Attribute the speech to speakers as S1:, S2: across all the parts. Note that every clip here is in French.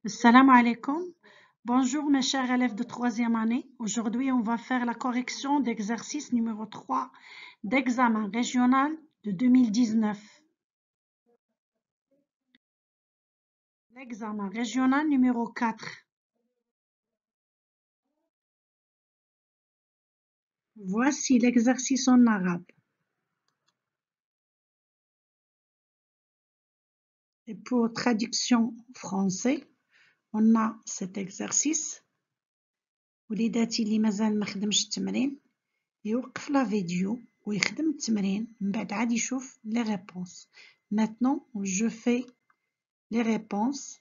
S1: Assalamu alaikum. Bonjour mes chers élèves de troisième année. Aujourd'hui, on va faire la correction d'exercice numéro 3 d'examen régional de 2019. L'examen régional numéro 4. Voici l'exercice en arabe. Et pour traduction français, on a cet exercice. وليداتي اللي مازال ما خدمش التمرين يوقف لا فيديو ويخدم التمرين من بعد عاد يشوف les réponses. Maintenant, je fais les réponses.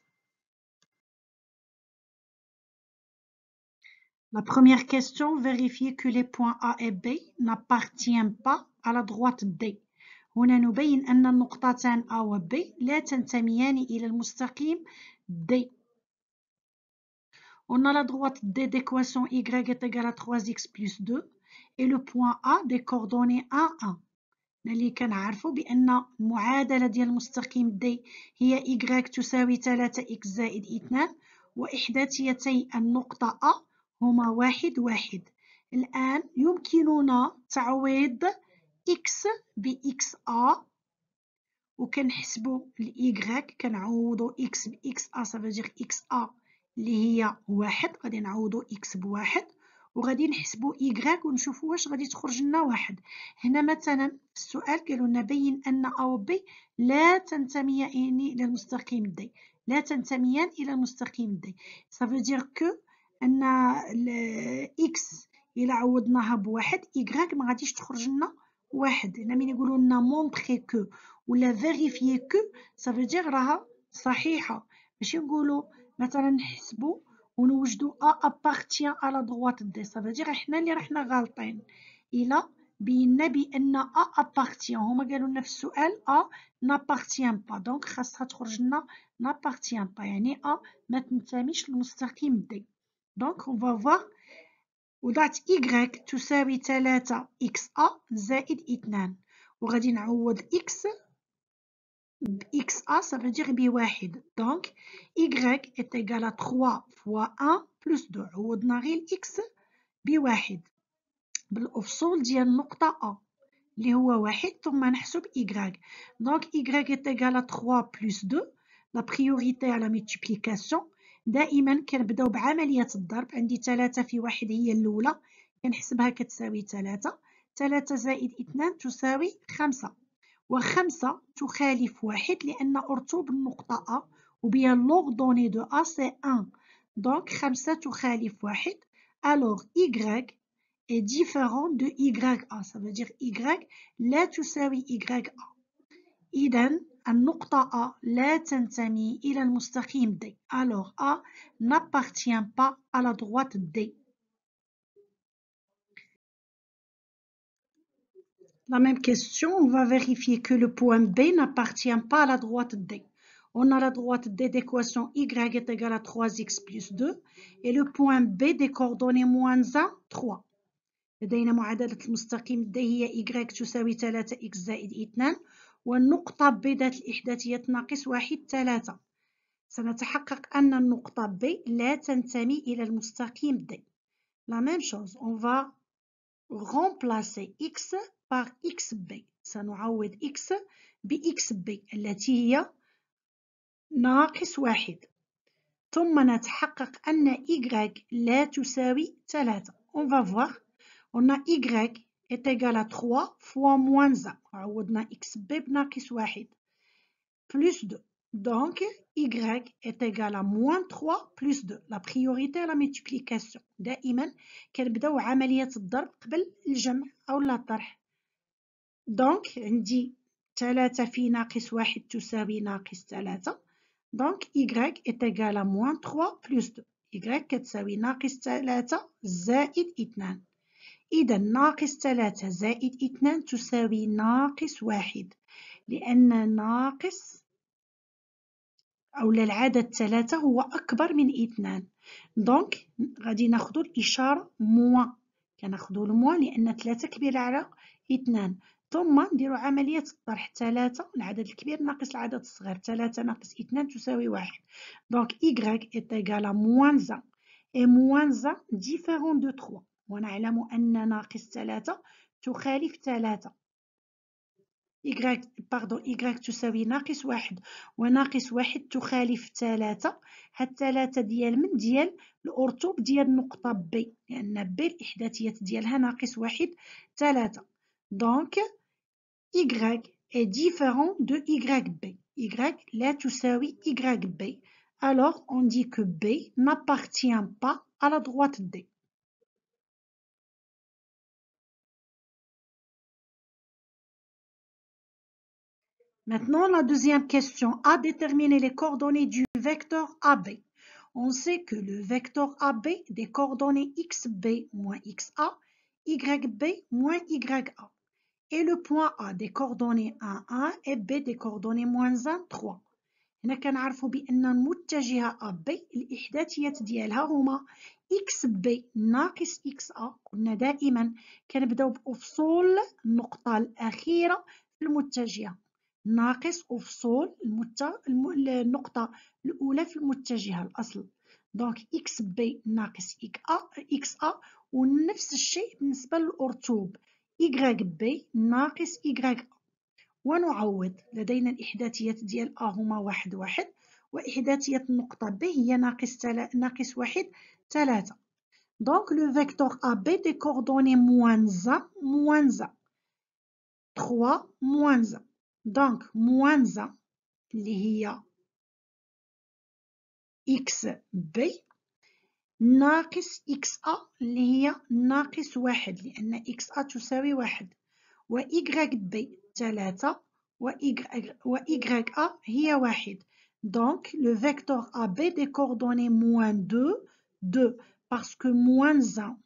S1: La première question, vérifier que les points A et B n'appartiennent pas à la droite D. هنا نبين أن النقطتان A و B لا تنتميان إلى المستقيم D. On a la droite D d'équation Y est égale à 3x plus 2 et le point A des coordonnées 1, 1. اللي كنعرفوا بأن المعادلة ديال المستقيم D هي Y تساوي 3x زائد 2 وإحداثيتي النقطة A هما 1 1. الآن يمكننا تعويض x ب xa وكنحسبوا ال y كنعوضوا x ب xa ça veut dire xa اللي هي 1 غادي نعوضوا x بواحد وغادي نحسبوا y ونشوفوا واش غادي تخرج لنا واحد. هنا مثلا السؤال قالوا لنا بين أن A و B لا تنتميان إلى المستقيم D. لا تنتميان إلى المستقيم D. ça veut dire que أن x إلا عوضناها بواحد y ما غاديش تخرج لنا واحد. هنا من يقولوا لنا montrer que ولا vérifier que ça veut dire راها صحيحة. ماشي نقولوا مثلا نحسبوا ونوجدوا A appartient à la droite D. ça veut dire احنا اللي رحنا غالطين. إلا بينا بأن A appartient هما قالوا لنا في السؤال A n'appartient pas donc خاصها تخرج لنا n'appartient pas يعني A ما تنتميش للمستقيم D. Donc on va voir وضعت y تساوي 3 xa زائد 2 وغادي نعوض x ب xa ça veut dire بواحد. donc y est égal à 3 fois 1 plus 2 عوضنا غير x بواحد بالأفصول ديال النقطة A اللي هو واحد ثم نحسب y. donc y est égal à 3 plus 2 la priorité à la multiplication. دائما كنبداو بعملية الضرب. عندي 3 في 1 هي الأولى كنحسبها كتساوي 3 3 زائد 2 تساوي 5 و5 تخالف 1 لأن أرتوب النقطة A وبيان l'ordonnée de A c'est 1 donc 5 تخالف 1 alors y est différent de YA ça veut dire Y لا تساوي YA. إذن النقطة A لا تنتمي إلى المستقيم D. Alors A n'appartient pas à la droite D. La même question, on va vérifier que le point B n'appartient pas à la droite D. On a la droite D d'équation Y est égale à 3x plus 2 et le point B des coordonnées moins 1, 3. لدينا معادلة المستقيم D هي Y تساوي 3x زائد 2 والنقطة B ذات الإحداثية ناقص 1 3. سنتحقق أن النقطة B لا تنتمي إلى المستقيم D. La même chose, on va remplacer x par xb. سنعوض x ب xb التي هي ناقص 1 ثم نتحقق أن y لا تساوي 3. On va voir. On a y est égal à 3 fois moins 1. عوضنا xb بناقص 1 plus 2. Donc, y est égal à moins 3 plus 2. La priorité à la multiplication. دائما كنبداو عملية الضرب قبل الجمع أو الطرح. Donc, عندي 3 في ناقص 1 تساوي ناقص 3. Donc, y est égal à moins 3 plus 2. y كتساوي ناقص 3 زائد 2. إذا ناقص 3 زائد 2 تساوي ناقص 1 لأن ناقص أو العدد 3 هو أكبر من 2. دونك غادي ناخدو الإشارة موان. كناخدو الموان لأن 3 كبيرة على 2. ثم نديرو عملية الطرح 3 العدد الكبير ناقص العدد الصغير 3 ناقص 2 تساوي 1 دونك y est égal à moins 1 et moins 1 différent de 3 ونعلم أن ناقص 3 تخالف 3 y تساوي ناقص 1 وناقص 1 تخالف 3 هاد 3 ديال من ديال الأرتوب ديال نقطة B لأن B الإحداثيات ديالها ناقص 1 3 دونك y est différent de YB. Y لا تساوي YB. Alors, on dit que B n'appartient pas à la droite D. Maintenant, la deuxième question. A déterminer les coordonnées du vecteur AB. On sait que le vecteur AB des coordonnées XB moins XA, YB moins YA. Et le point A des coordonnées 1, 1 et B des coordonnées moins 1, 3. هنا كنعرفوا بأن المتجهة AB الإحداثيات ديالها هما XB ناقص XA. قلنا دائما كنبداو بأفصول النقطة الأخيرة في المتجهة ناقص أفصول النقطة الأولى في المتجهة الأصل. دونك XB ناقص XA ونفس الشيء بالنسبة للأرتوب YB ناقص YA. ونعوض لدينا الإحداثيات ديال A هما 1 1 وإحداثيات النقطة B هي ناقص 1 3. Donc le vecteur AB des coordonnées moins 1 moins 1 3 moins 1. Donc moins 1 اللي هي XB ناقص XA اللي هي ناقص 1 لأن XA تساوي 1 و YB 3 و YA هي 1. Donc, le vecteur AB des coordonnées moins 2, 2. Parce que moins 1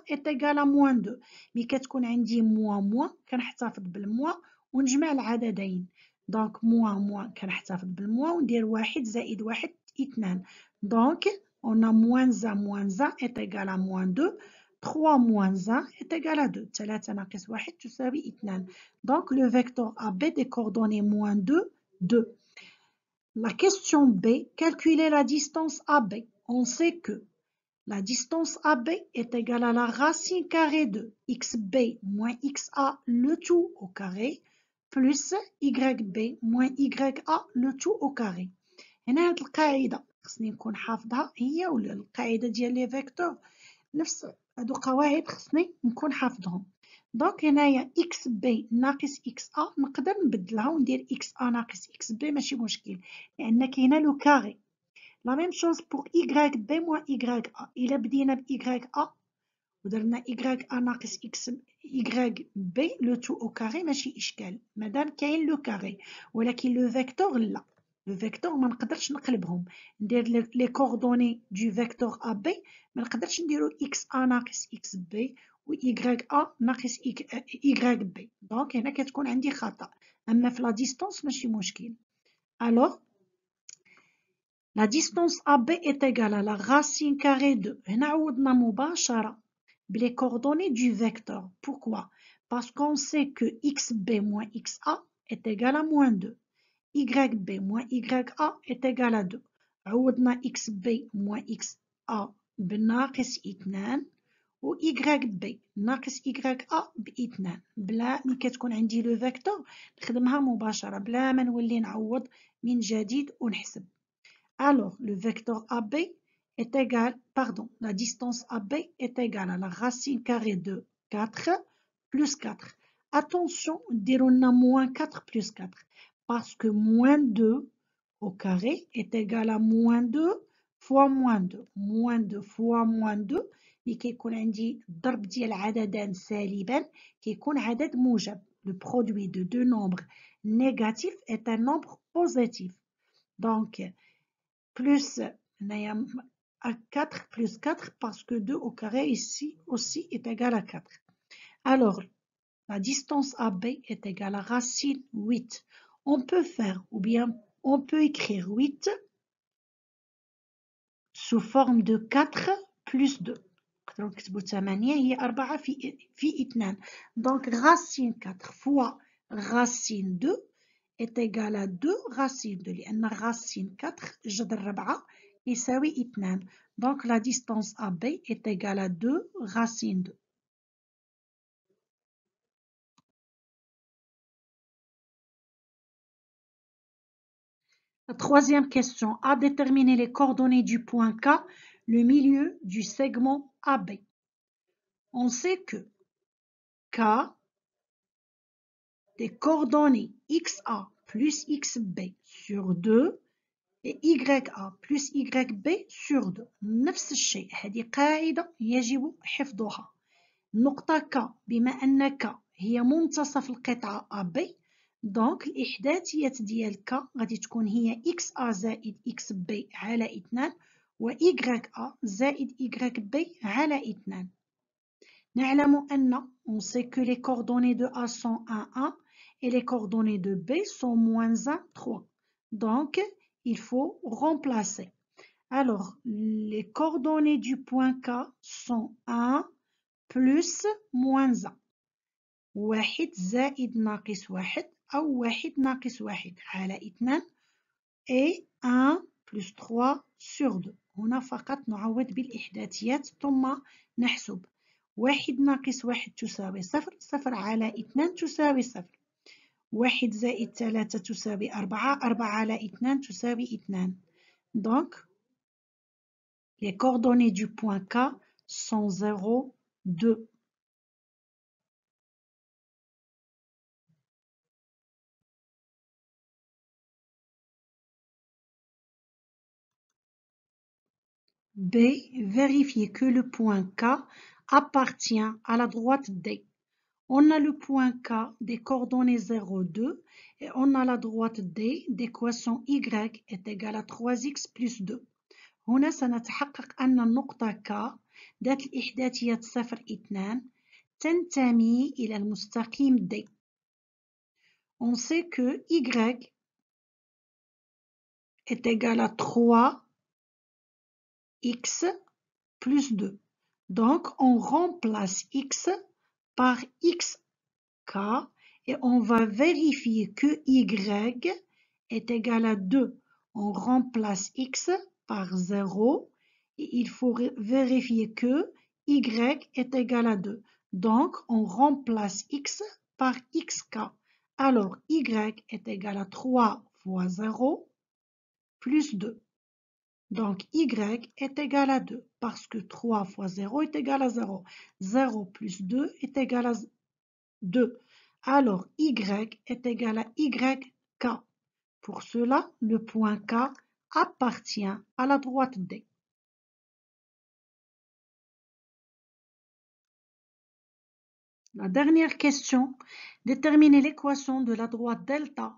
S1: est égal à moins 2. ملي كتكون عندي moins كنحتفظ بالموا ونجمع العددين. Donc, moins كنحتفظ بالموا وندير 1 زائد 1 2. Donc, on a moins 1 est égal à moins 2. 3 moins 1 est égal à 2. 3 ناقص 1 تساوي 2. Donc, le vecteur AB des coordonnées moins 2, 2. La question B, calculer la distance AB. On sait que la distance AB est égale à la racine carrée de XB moins XA le tout au carré plus YB moins YA le tout au carré. هنا هاد القاعدة خصني نكون حافظها هي ولا القاعدة ديال لي فيكتور نفس هادو قواعد خصني نكون حافظهم. دونك هنايا اكس بي ناقص اكس ا نقدر نبدلها وندير اكس ا ناقص اكس بي ماشي مشكل لان كاينه لو كاري. لا ميم شوز بور y بي موان y ا. الا بدينا ب y ا ودرنا y ا ناقص x y بي لو تو او كاري ماشي اشكال مادام كاين لو كاري. ولكن لو فيكتور لا، لو فيكتور ما نقدرش نقلبهم ندير لي كوردوني دو فيكتور ا بي ما نقدرش نديرو اكس ا ناقص اكس بي و y ا ناقص y بي. دونك هنا كتكون عندي خطأ. اما في لا ديستونس ماشي مشكل. alors la distance AB est égale à la racine carrée de. هنا عوضنا مباشرة بلي coordonnées du vecteur. Pourquoi? Parce qu'on sait que xb moins xa est égal à moins 2. YB moins YA est égal à 2. عوضنا XB moins XA بناقص 2 و YB ناقص YA ب 2 بلا ملي كتكون عندي لو فيكتور نخدمها مباشرة بلا ما نولي نعوض من جديد ونحسب. Alors, le vecteur AB est égal, pardon, la distance AB est égale à la racine carrée de 4 plus 4. Attention, on a moins 4 plus 4. Parce que moins 2 au carré est égal à moins 2 fois moins 2. Moins 2 fois moins 2 اللي كيكون عندي ضرب ديال عددان سالبان كيكون عدد موجب. Le produit de deux nombres négatifs est un nombre positif. Donc, plus 4 plus 4 parce que 2 au carré ici aussi est égal à 4. Alors, la distance AB est égale à racine 8. On peut faire ou bien on peut écrire 8 sous forme de 4 plus 2. نقدروا نكتبوا 8 هي 4 في 2. دونك racine 4 fois racine 2 est égal à 2 racine 2 لأن racine 4 جذر 4 يساوي 2. Donc la distance AB est égale à 2 racine 2. La troisième question. A déterminer les coordonnées du point K, le milieu du segment AB. On sait que K des coordonnées XA plus XB sur 2 et YA plus YB sur 2. نفس الشيء. هذه قاعدة يجب حفظها. نقطة K بما أن K هي منتصف القطعة AB. دونك الإحداثيات ديال K غادي تكون هي XA زائد XB على 2 و YA زائد YB على 2. نعلم أن on sait que les coordonnées de A sont 1, 1 et les coordonnées de B sont moins 1, 3. Donc, il faut remplacer. Alors, les coordonnées du point K sont 1 plus moins 1. 1 زائد ناقص 1 أو 1 ناقص 1 على 2 et 1 plus 3 sur 2. هنا فقط نعوض بالإحداثيات ثم نحسب. 1 ناقص 1 تساوي 0. 0 على 2 تساوي 0. 1 زائد 3 تساوي 4. 4 على 2 تساوي 2. Donc, les coordonnées du point K sont 0, 2. B. Vérifier que le point K appartient à la droite D. On a le point K des coordonnées 0, 2 et on a la droite D d'équation Y est égale à 3x plus 2. هنا سنتحقق أن النقطة K ذات الإحداثيات 0, 2 تنتمي إلى المستقيم D. On sait que Y est égal à 3x plus 2. Donc, on remplace x par xk et on va vérifier que y est égal à 2. On remplace x par 0 et il faut vérifier que y est égal à 2. Donc, on remplace x par xk. Alors, y est égal à 3 fois 0 plus 2. Donc, y est égal à 2 parce que 3 fois 0 est égal à 0. 0 plus 2 est égal à 2. Alors, y est égal à yk. Pour cela, le point K appartient à la droite D. La dernière question, déterminer l'équation de la droite delta,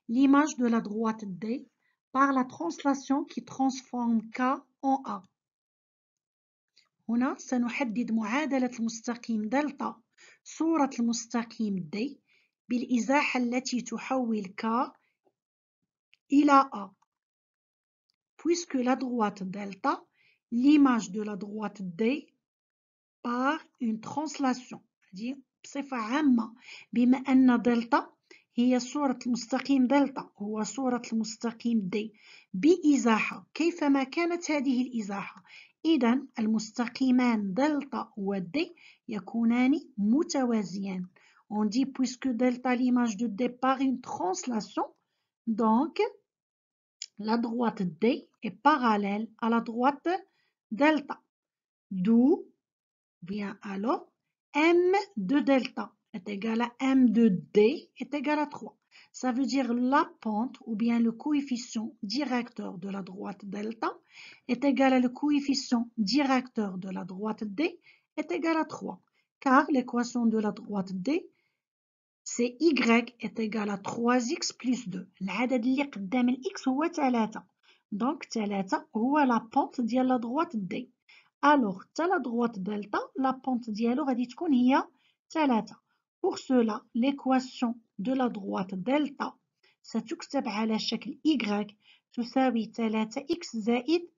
S1: l'image de la droite D, par la translation qui transforme K en A. هنا سنحدد معادلة المستقيم دلتا صورة المستقيم D بالإزاحة التي تحول K إلى A. Puisque la droite delta, l'image de la droite D par une translation. بصفة عامة بما أن دلتا هي صورة المستقيم دلتا هو صورة المستقيم D بإزاحة كيفما كانت هذه الإزاحة. إذن المستقيمان دلتا و D يكونان متوازيان. On dit puisque delta l'image de D par une translation, donc la droite D est parallèle à la droite delta. D'où vient alors M de delta est égal à M de D est égal à 3. Ça veut dire la pente ou bien le coefficient directeur de la droite delta est égal à le coefficient directeur de la droite D est égal à 3. Car l'équation de la droite D c'est Y est égal à 3x plus 2. العدد اللي قدام الإكس هو 3. Donc 3 هو la pente ديال la droite D. Alors, à la droite delta, la pente ديالو غادي تكون هي 3. Pour cela, l'équation de la droite delta ستكتب على شكل y تساوي 3x زائد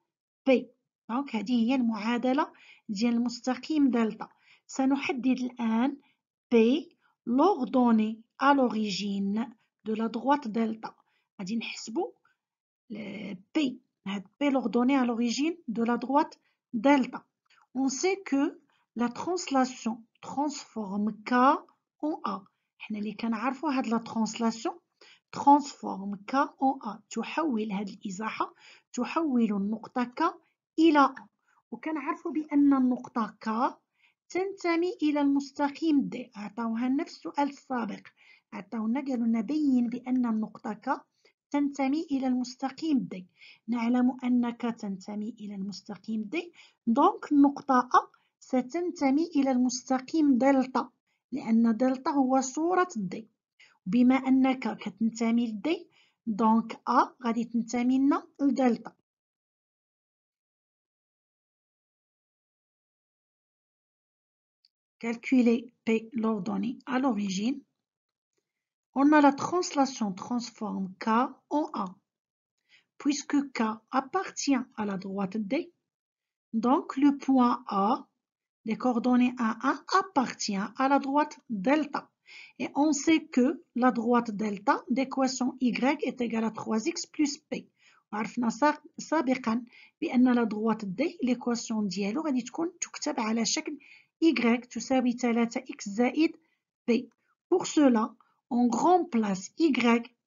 S1: b. دونك هذه هي المعادلة ديال المستقيم دلتا. سنحدد الآن P l'ordonnée à l'origine de la droite delta. غادي نحسبوا P. هاد P l'ordonnée à l'origine de la droite delta. On sait que la translation transforme K en A. حنا اللي كنعرفوا هاد la translation transforme K en A. تحول هاد الإزاحة تحول النقطة K إلى A. وكنعرفوا بأن النقطة K تنتمي إلى المستقيم D. عطاوها لنا في السؤال السابق. عطاونا قالوا لنا بين بأن النقطة K تنتمي إلى المستقيم D. نعلم أن K تنتمي إلى المستقيم D. دونك النقطة A ستنتمي إلى المستقيم دلتا، لأن دلتا هو صورة D. بما أنك كتنتمي ل D دونك A غادي تنتمي لنا لدلتا. Calculer P l'ordonnée à l'origine. On a la translation transforme K en A. Puisque K appartient à la droite D, donc le point A des coordonnées 1, 1 appartient à la droite delta. Et on sait que la droite delta d'équation y est égale à 3x plus p. وعرفنا سابقا بأن la droite d l'équation ديالو غادي تكون تكتب على شكل y تساوي 3x زائد p. Pour cela, on remplace y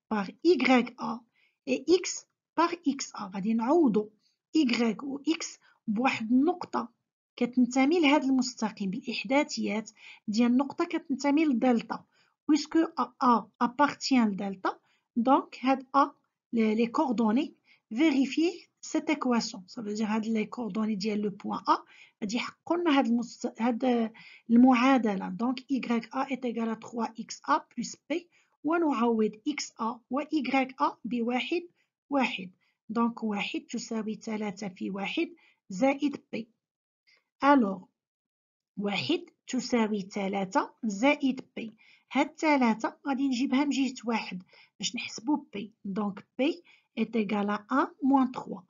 S1: par ya et x par xa. غادي نعوضو y و x بواحد النقطة كتنتمي لهذا المستقيم بالإحداثيات ديال النقطة كتنتمي لدلتا. puisque A appartient لدلتا donc هاد A les coordonnées vérifier cette équation. Ça veut dire هاد les coordonnées ديال le point A غادي يحققوا لنا هاد المعادلة. donc YA est égal à 3XA plus P ونعوض XA و YA بواحد واحد. donc واحد تساوي 3 في واحد زائد P. alors واحد تساوي 3 زائد P. هاد 3 غادي نجيبها من جهة واحد باش نحسبو P. donc P est égal à 1 moins 3.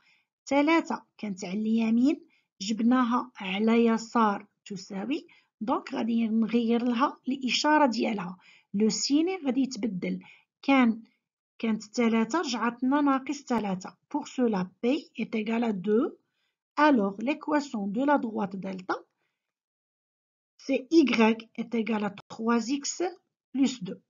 S1: 3 كانت على اليمين جبناها على يسار تساوي donc غادي نغير لها الإشارة ديالها. لو سيني غادي يتبدل. كانت 3 رجعت لنا ناقص 3. pour cela P est égal à 2. alors l'équation de la droite delta c'est y est égal à 3x plus 2.